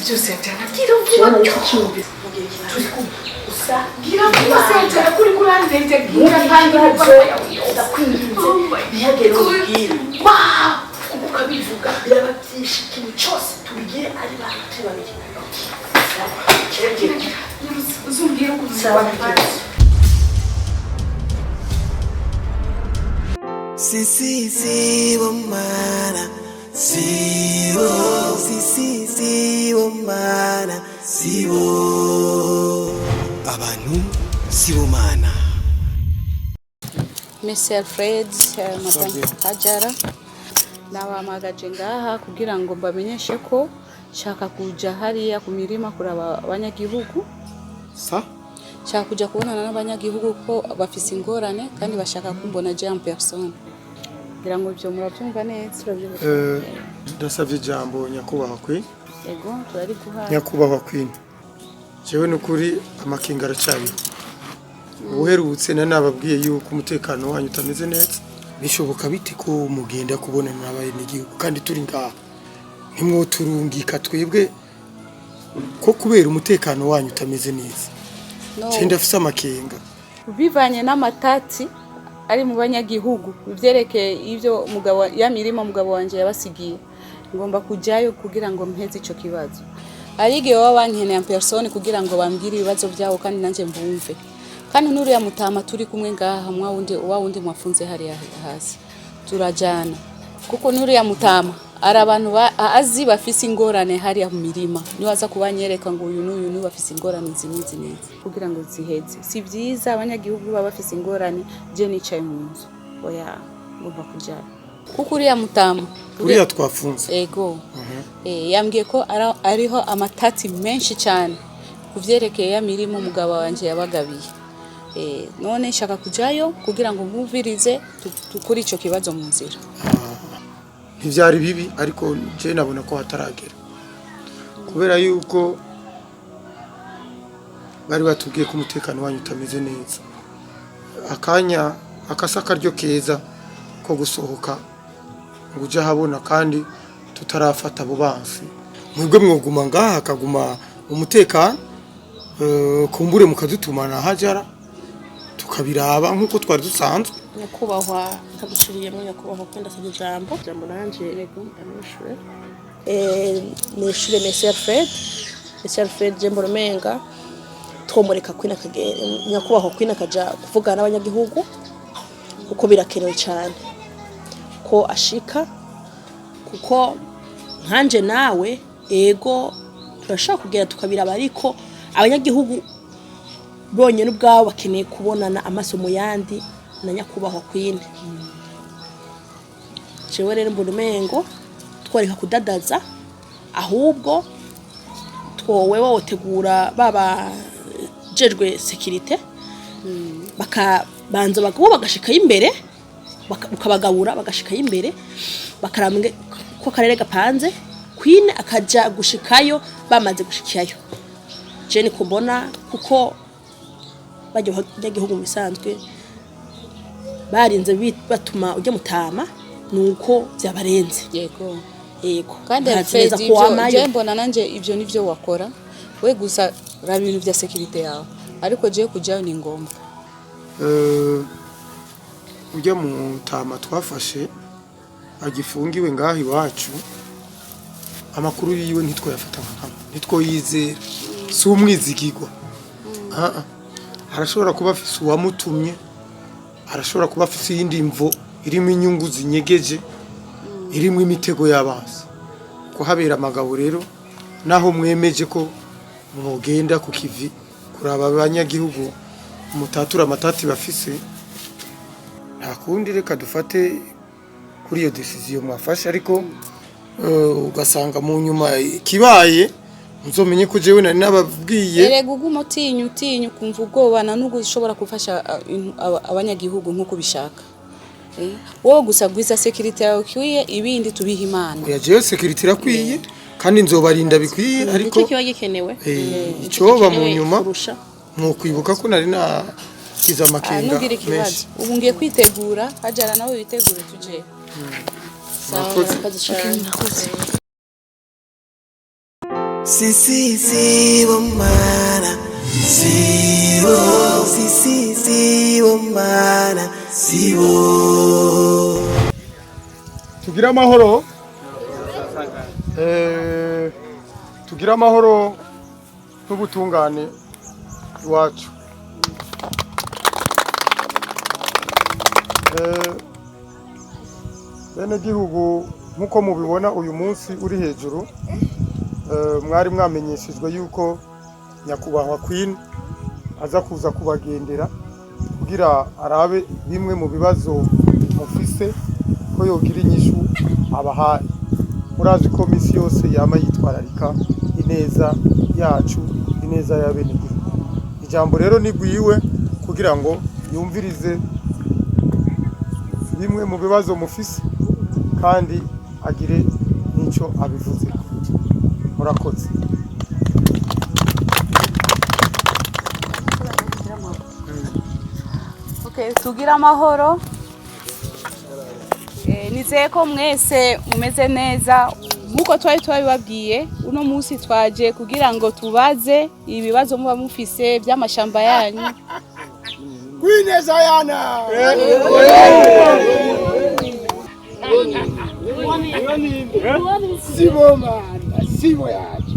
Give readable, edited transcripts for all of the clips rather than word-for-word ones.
byose byanagira vuba cyumbi turi ku usa gira byose kuri kurandende gira kandi ndakwinginze ntihagere ubwira ukabivuga biraba byinshi ikintu cyose tubigire ari bantu babiri uzumbwira uko Si bomana sibo si bomana sibo abantu sibo mana Mr. Fred Madame Hajara nabamagaje ngaha kugira ngo mbamenyeshe ko shaka kuja hariya ku mirima kuraba abanyagihugu shaka kuja kubonana n'abanyagihugu ko bafise ingorane kandi bashaka kumbona Jean Person kugira ngo byo murabyumva neza ndasavye jambo nyakubahwa kwi yego turari guhaye nyakubahwa kwi jewe nukuri amakinga aracari uherutse nanababwiye yuko umutekano wanyu utameze neza bishoboka bite ko mugenda kubonana n'abanyagihugu kandi turi ngaha nimwo turungika twebwe ko kubera umutekano wanyu utameze neza Cyenda afise amakenga bivanye n'amatati ari mu banyagihugu bivyerekeye ivyo mugabo yamirima mugabo wanje yabasigiye ngomba kujayo kugira ngo mpeze ico kibazo arige wabankeneye person kugira ngo bambwire ibibazo byawo kandi nanje mbumve kandi nuriya mutama turi kumwe ngaha wundi mwafunze hari hasi turajana kuko nuriya mutama ari abantu azi bafise ingorane hari ya mirima niwe aza kubanyereka ngo uyu n'uyu bafise ingorane zinizi neza kugira ngo ziheze si byiza abanyagihugu baba bafise ingorane je nicaye mu nzu oya ngomba kujya kuko uriya mutama uriya twafunze ego yambwiye ko ariho amatati menshi cyane kuvyerekeye ya mirima umugabo wanje yabagabiye none shaka kujayo kugira ngo muvirize tukuri ico kibazo mu nzira ntivyari bibi ariko je nabona ko hataragera kubera yuko bari batubwiye ko umutekano wanyu utameze neza akasaka ryo keza ko gusohoka nguja habona kandi tutarafata abo bansi mwebwe mwoguma ngaha akaguma umutekano kumbure mukadutumana Hajara tukabiraba nkuko twari dusanzwe nyakubahwa kagushiriye mu nyakubahwa kwenda saje jambo nanje amushure nishure Mr. Fred Jembo Rumenga twomoreka kwina kagere nyakubahwa kwina kaja kuvugana n'abanyagihugu uko birakenewe cyane ko ashika kuko nkanje nawe ego turashaka kugera tukabiraba ariko abanyagihugu bonye n'ubwabo bakeneye kubonana amaso mu yandi na nyakubahwa kwine jewe rero mburumengo twareka kudadaza ahubwo twowe wotegura baba jejwe security bakabanza bagabo bagashika imbere ukabagabura bagashika imbere bakarambwe ko karere gapanze kwine akaja gushikayo bamaze gushikayo je ni kubona kuko bagihugu bisanzwe barinze batuma ujya mutama nuko byabarenze yego kandi neza ko wamaye mbona nanje ivyo nivyo wakora we gusa raba ibintu bya security yawe ariko je kujayo ni ngomba ujya mutama twafashe agifungiwe ngahi wacu amakuru yiwe ntitwayafata ntitwoyizera si umwizigirwa arashobora kuba afise uwamutumye arashobora kuba afise iyindi mvo irimo inyungu zinyegeje irimo imitego y'abanzi ko habera amagabo rero naho mwemeje ko mwogenda ku kivi kuraba abanyagihugu mutatura amatati bafise nta kundi reka dufate kuri iyo decision mwafashe ariko ugasanga mu nyuma kibaye muzomenye ko jewe nari nababwiye erega uguma utinya kumva ubwobana n'ubwo ushobora gufasha abanyagihugu nkuko bishaka wowe gusa gwiza security yawe kwiye ibindi tubiha Imana ya jewe security rakwiye kandi nzobarinda bikwiye ariko icyo gikenewe icoba mu nyuma mukwibuka ko nari na kiza amakenga menshi ubu ngiye kwitegura Hajara nawe witegure tuje sawa Sibomana, Sibomana, Sibo. Tugira amahoro. Tugira amahoro n'ubutungane iwacu. Bene gihugu nkuko mubibona uyu munsi uri hejuru, mwari mwamenyeshejwe yuko nyakubahwa Queen aza kuza kubagendera kugira arabe bimwe mu bibazo mufise ko yogira inyishu abahaye. Murazi ko misi yose yama yitwararika ineza yacu, ineza ya bene gihugu. Ijambo rero nigwiwe kugira ngo yumvirize bimwe mu bibazo mufise kandi agire nico abivuze. Murakoze. Okay, tugira amahoro. Nizeye ko mwese mumeze neza nkuko twari twabibabwiye. Uno munsi twaje kugira ngo tubaze ibibazo muba mufise by'amashamba yanyu. Kwineza yana. Sibomana, sibo yaje.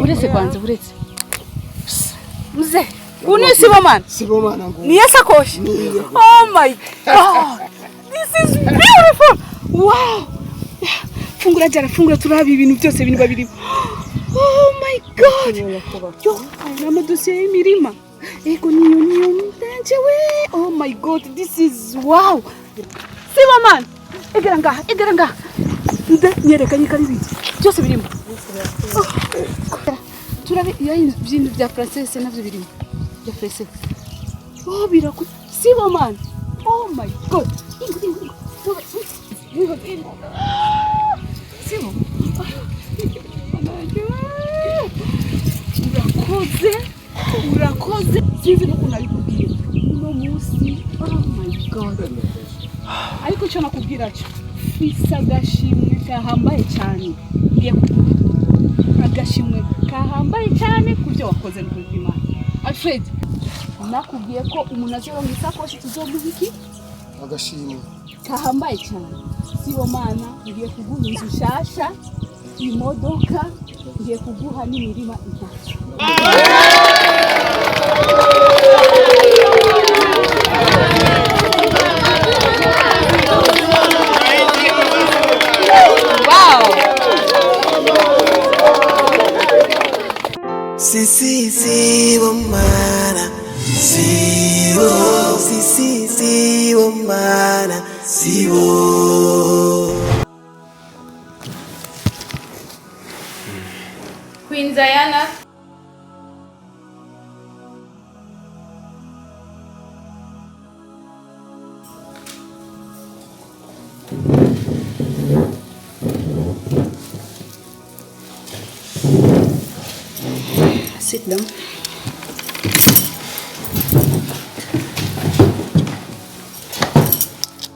Uretse kwanza uretse. Mzee, uni Sibomana? Sibomana ngo. Ni sakoshi? Oh my god. This is beautiful. Wow. Fungura jana, fungura turabi ibintu byose bintu babiri. Oh my god. Yo, nama dosiye y'imirima. Ego niyo ndanje we. Oh my god, this is wow. Sibomana, egera ngaha. Nyerekanye karibiki. Byose birimo. Turabe ibintu bya princess navyo birimo. Bya princess. Oh biraku. Sibomana. Oh my god. Sibo. Urakoze. Sinzi nuko nabikubwiye. Uno munsi. Oh my god. Ariko cyo nakubwira cyo. Fisa gashimwe kahambaye cyane. Ngiye agashimwe kahambaye cyane kubyo wakoze mu buzima. Alfred, nakubwiye ko umuntu azoronka isakoshi tuzomuha iki? Agashimwe kahambaye cyane. Sibomana ngiye kuguha inzu nshasha, imodoka, ngiye kuguha n'imirima itatu. Wow! Sibomana, Sibomana, Sibo. Queen Diana. Sit down.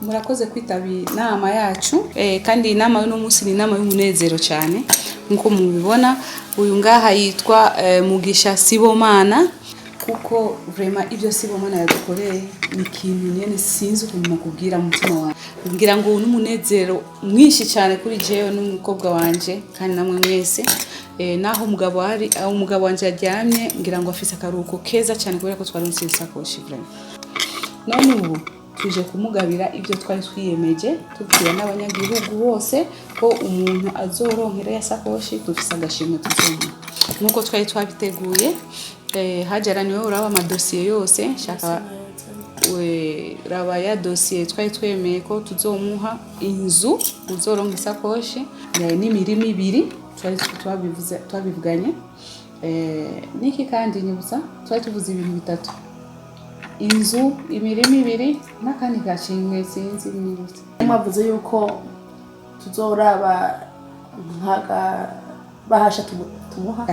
Murakoze kwitabira inama yacu, kandi inama y'uno munsi ni inama y'umunezero cyane. Nkuko mubibona uyu ngaha yitwa Mugisha Sibomana, kuko vraiment ibyo Sibomana yadukoreye ni ikintu nyene sinzi ukuntu nakubwira mu mutima wawe. Ngira ngo n'umunezero mwinshi cyane kuri jewe n'umukobwa wanje kandi namwe mwese. Naho umugabo wanje yaryamye ngira ngo afise akaruhuko keza cyane kubera ko twaronse isakoshi vraiment. None ubu tuje kumugabira ibyo twari twiyemeje tubwira n'abanyagihugu bose ko umuntu azoronkera ya sakoshi dufise agashimwe tuzomuha. Nuko twari twabiteguye, hajaraniwe uraba amadosiye yose shaka raba ya dosiye twari twemeye ko tuzomuha inzu uzoronka isakoshi n'imirimo 2 twabivuganye niki kandi nyibutsa twari tuvuze ibintu 3 inzu imirimo 2 n'akandi gashimwe sinzi nibutsa mwavuze yuko tuzoraba nkaga bahasha tumuha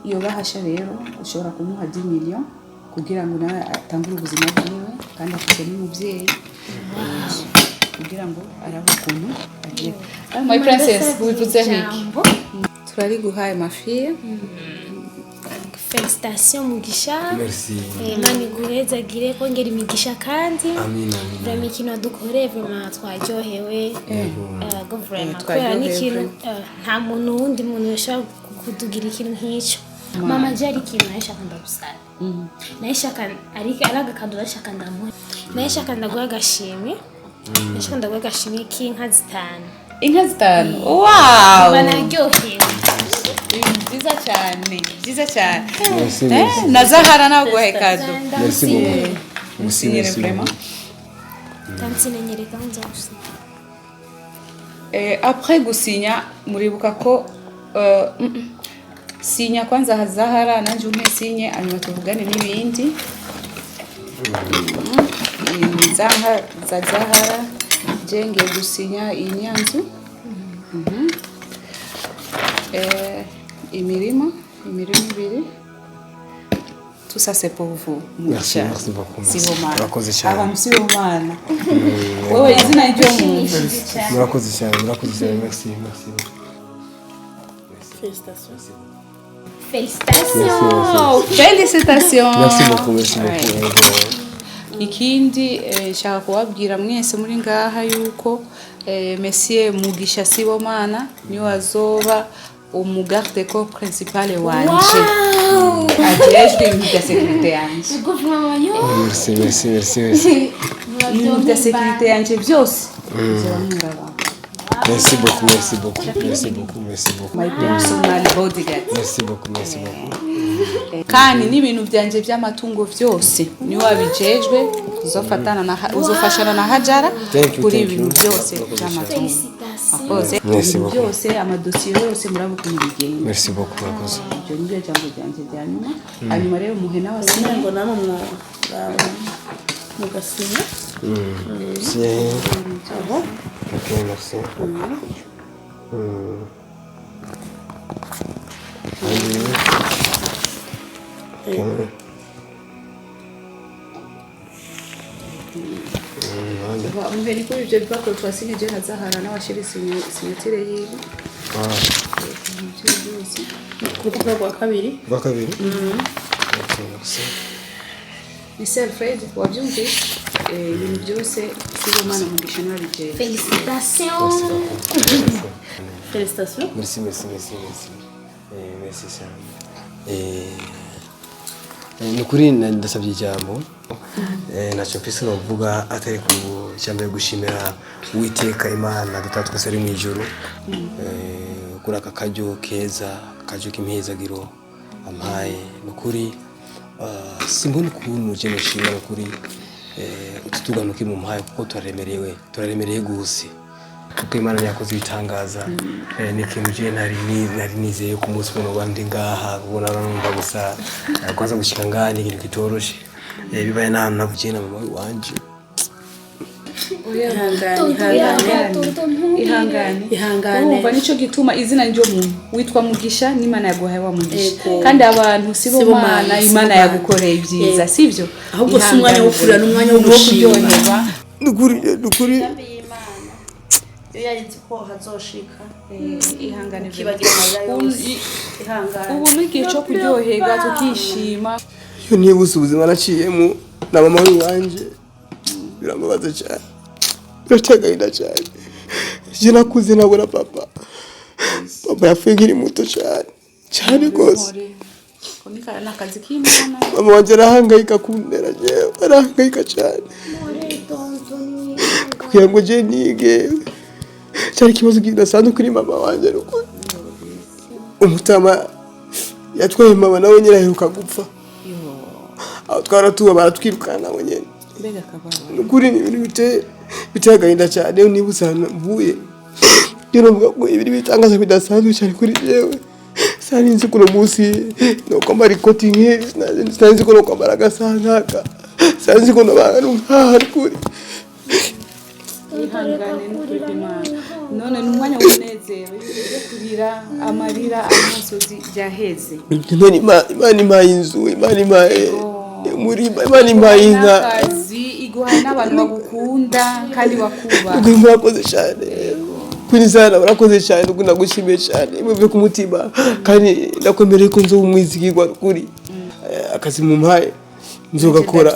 iyo bahasha rero ushobora kumuha 10 million kugira ngo nawe atangure ubuzima bwiwe kandi afite n'umubyeyi kugira ngo arabe ukuntu agiye. My princess wivuze hiki turari guhaye mafiye. Félicitations Mugisha. Merci. Imana iguhezagire kongera imigisha kandi. Amina. Vraiment ikintu dukoreye vraiment twaryohewe. Go vraiment. Twaryohewe. Kubera n'ikintu nta muntu wundi muntu yashaka kutugira ikintu nk'icyo. Mama jari ikintu nashaka ndagusaba. Nashaka ariko aragakando nashaka ndamuhe. Nashaka ndaguha agashimwe. Nashaka ndaguha agashimwe k'inka 5. Inka 5. Wow. Banaryohewe. Byiza cyane. Na Zahara naguhaye kado. Merci beaucoup. Musinyere vraiment. Tantine nyereka nzagusinya. Après gusinya muribuka ko sinya kwanza Zahara nanje umpe sinye anyuma tuvugane n'ibindi. Zahara za Zahara jenge gusinya inyanzu. Imirimo 2. Tout ça c'est pour vous. Merci beaucoup. Murakoze cyane. Abantu Sibomana. Wewe izina ryo muntu. Murakoze cyane. Merci. Félicitations. Merci beaucoup. Ikindi nshaka kubabwira mwese muri ngaha yuko Monsieur Mugisha Sibomana niwe azoba umugarde ko principal wanje. Ajejwe ibintu bya sécurité yanje. Merci. Ibintu bya sécurité yanje byose. Merci beaucoup. My personal bodyguard. Merci beaucoup. Kandi n'ibintu byanje by'amatungo byose ni wabijejwe uzofashana na Hajara kuri ibintu byose by'amatungo. Merci beaucoup. Byose amadosiye yose murabo kumigenda. Merci beaucoup. Ibyo nibyo jambo byanje bya nyuma. Hanyuma rero muhe n'abasinya ngo namwe mugasinya. Ok, merci. Umveni kuri ibyo bipapuro twasinye je na Zahara n'abashiri sinyatire yiwe. Ku rupapuro rwa kabiri. Ok, merci. Ni Selfred wabyumvise ibintu byose Sibomana Mugisha n'abijeye. Félicitations. Merci. Merci cyane. Nukuri ndasabye ijambo. Ntacyo mfise no kuvuga atari ku cyambere gushimira Uwiteka Imana dutatwese ari mu ijuru. Kuri aka kajyo keza, kajyo k'imihezagiro ampaye. Nukuri simbona ukuntu je nshimira nukuri ututuganuke mu mpaye kuko turaremereye gose. Kuko Imana yakoze ibitangaza. Ni ikintu je nari nizeye ku munsi umwe wandi ngaha ubona numva gusa kwanza gushika ngani ikintu kitoroshe. Bibaye nahantu navugiye na mama wanje. Ihangane. Urumva nico gituma izina ryo muntu witwa Mugisha n'Imana yaguhaye wa Mugisha. Kandi abantu Sibomana Imana yagukoreye byiza sivyo? Ahubwo si umwanya wo kurira n'umwanya wo gushima. Nukuri. Yarinze ko hazoshika. Ihangane Kibagira amarira. Ihangane. ubu n'igihe cyo kuryoherwa tukishima. Iyo nibuze ubuzima naciyemo na mama wanje biramubaza cyane. Biratagahinda cyane. Je nakuze nabona papa. Papa yapfuye nkiri muto cyane rwose. Konika nakazi k'Imana. Mama wanje arahangayika kundera jewe, arahangayika cyane. Kugira ngo je nige. Cyari kibazo kidasanzwe kuri mama wanje ruko. Umutama yatwaye mama nawe nyiraheruka gupfa. aho twaratuba baratwirukana nabo nyene mbega kababa nukuri ni ibintu biteye agahinda cyane niba usanga mvuye rero mvuga ko ibiri bitangaza bidasanzwe cyane kuri jewe sarinzi kuno munsi no kwambara ikoti nk'iri sarinzi kuno kwambara agasankaka sarinzi kuno bangana nk'ahari kuri ihangane n'ukuri kw'Imana none n'umwanya w'umunezero yo kurira amarira amusozi byaheze Imana impaye inzu Imana impaye umurima Imana impaye inka akazi iguha n'abantu bagukunda kandi bakubaha ubwo murakoze cyane kuri sana barakoze cyane ubwo nagushimiye cyane muve ku mutima kandi nakwemereye ko nzo umwizigirwa kuri akazi mu mpaye nzogakora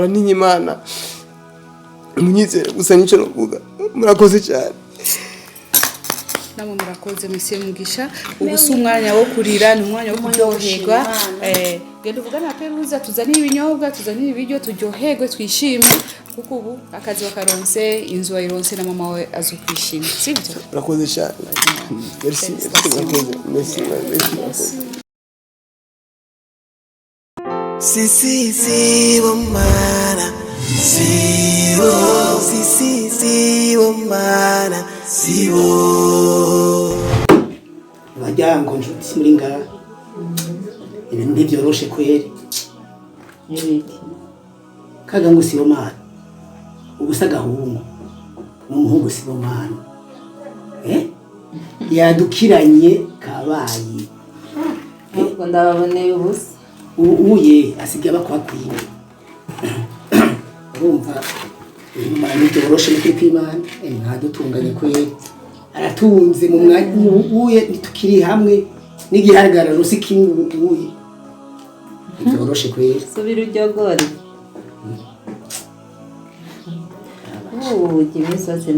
n'inyimana munyizere gusa nico novuga murakoze cyane namwe murakoze mwese mugisha ubu si umwanya wo kurira ni umwanya wo kuryoherwa genda uvugana na Peruza tuzanire ibinyobwa tuzanire ibiryo turyoherwe twishime kuko ubu akazi wakaronse inzu wayironse na mama we azokwishima sibyo murakoze cyane merci Sibo mana Sibo mana Sibo Bajyango nshuti muri ngaha ibintu ntibyoroshe kweri kaga ngo sibo mana ubusa gahungu n'umuhungu sibo mana yadukiranye kabaye ubwo ndababoneye ubusa uye asigaye bakwakwiye urumva imana ntibyoroshe no kw'Imana nkadutunganye kweri aratunze mu mwanya uye nitukiri hamwe n'igihagararo sikimwe uye ntibyoroshe kweri subira uryogore iminsi yose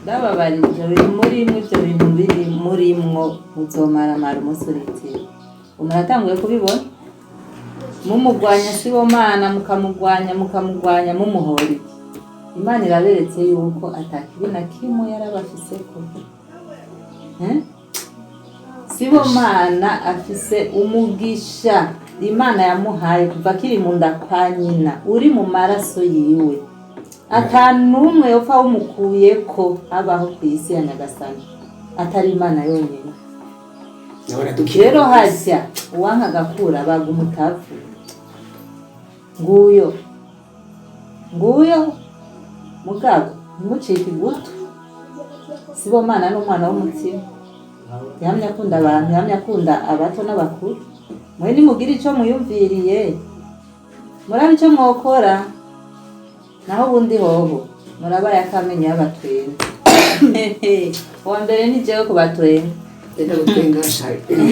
ndababarira muri ibyo bintu biri murimwo muzomaramara umusuritiro umuratanguye kubibona mumugwanya sibo mana mukamugwanya mumuhori Imana iraberetse yuko atakibi na kimwe yarabafiseko sibo mana afise umugisha Imana yamuhaye kuva kiri mu nda kwa nyina uri mu maraso yiwe atanumwe yopfa umukuyeko abaho ku isi ya Nyagasani atari Imana yonyine rero hajya uwanka gakura baga umutavu nguyo mugabo ntimucike igutu sibo mana n'umwana w'umutima yamye akunda abantu yamye akunda abato n'abakuru mwe nimugira icyo muyumviriye murabe icyo mwokora naho ubundi hoho murabaye akamenya y'abatwenga uwa mbere ni jewe kubatwenga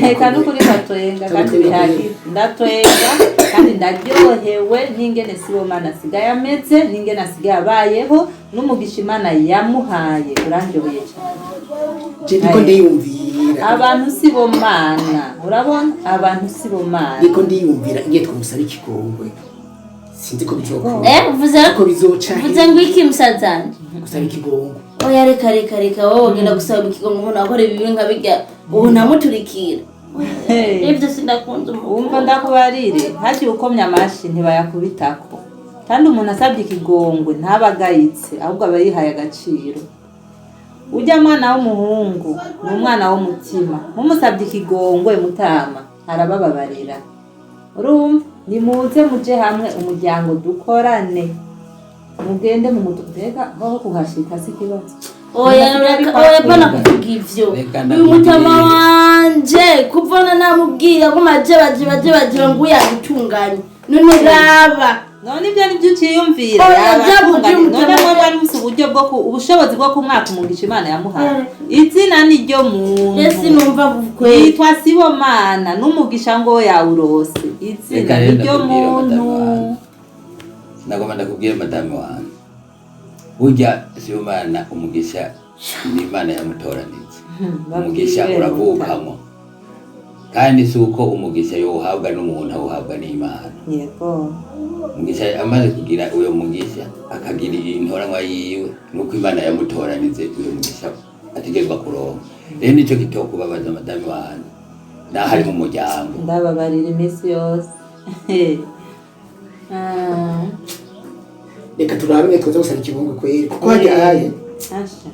Eka nukuri batwenga kandi bihagije ndatwenga kandi ndaryohewe n'ingene sibo mana asigaye ameze n'ingene asigaye abayeho n'umugisha Imana yamuhaye urandyoheye cyane niko ndiyumvira abantu sibo mana urabona abantu sibo mana niko ndiyumvira igiye twamusaba ikigongwe sinzi ko bizokora vuze ngo iki musazanje gusaba ikigongwe oya reka wowe ugenda gusaba ikigongwe umuntu akora ibibi nka bijya ubu namuturikira ibyo sindakunze umva ndakubarire hagiye ukomya amashi ntibayakubitako kandi umuntu asabye ikigongwe ntabagayitse ahubwo aba yihaye agaciro ujya mwana w'umuhungu ni umwana w'umutima mumusabye ikigongwe mutama arabababarira urumva nimuze muje hamwe umuryango dukorane mugende mu mututeka aho kuhashika si kibazo oya bana kuvuga ivyo uyu mutama wanje kuvana namubwira ko baje ngo yagutunganye none raba none ibyo nibyo uciyumvira none mwe bari musu uburyo bwo ubushobozi bwo kumwaka umugisha Imana yamuhaye izina ni ryo muntu ese numva bukwe yitwa sibo mana n'umugisha ngo yawurose izina ni ryo muntu nagomba ndakubwira madame wanjye burya sibo mana umugisha ni Imana yamutoranije umugisha uravukamo kandi si uko umugisha yowuhabwa n'umuntu awuhabwa n'Imana yego umugisha amaze kugira uyo mugisha akagira intoranywa yiwe nuko Imana yamutoranije uyo mugisha ategerezwa kuronka rero nicyo kitokubabaza madame wanjye naho ari mu muryango ndababarira iminsi yose reka turabe twoza gusana ikibungo kweri kuko hajaye asha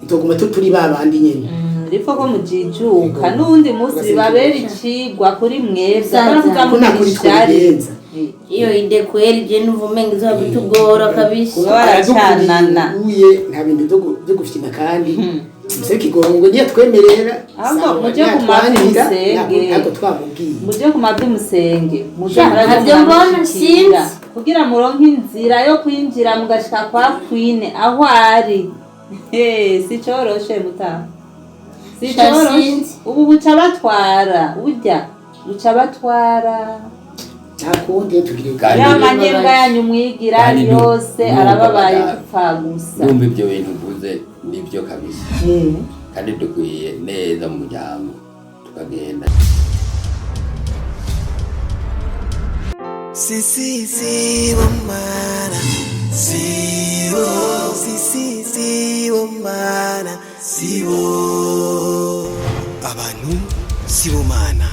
itoguma turi babandi nyene rifo ko mujijuka n'undi munsi bibabera icigwa kuri mwebwe kunakurishariza iyo ide kweri je nuvumenga izabitugora kabisa baracanana uye nta bintu byo gufina kandi Mse kigongo niye twemerera ahubwo muje ku mavi musenge nako twamubwiye muje ku mavi musenge muje ntabyo mbona sinzi kugira muronke inzira yo kwinjira mugashika kwa Queen aho ari si coroshe muta si coroshe ubu buca batwara urya buca batwara nakundi tugire y'amanyembwa yanyu mwigira yose arababaye gupfa gusa numva ibyo bintu uvuze nibyo kabisa kandi dukwiye neza mu muryango tukagenda Sisi wamana siwo sisi wamana siwo abantu sibo mana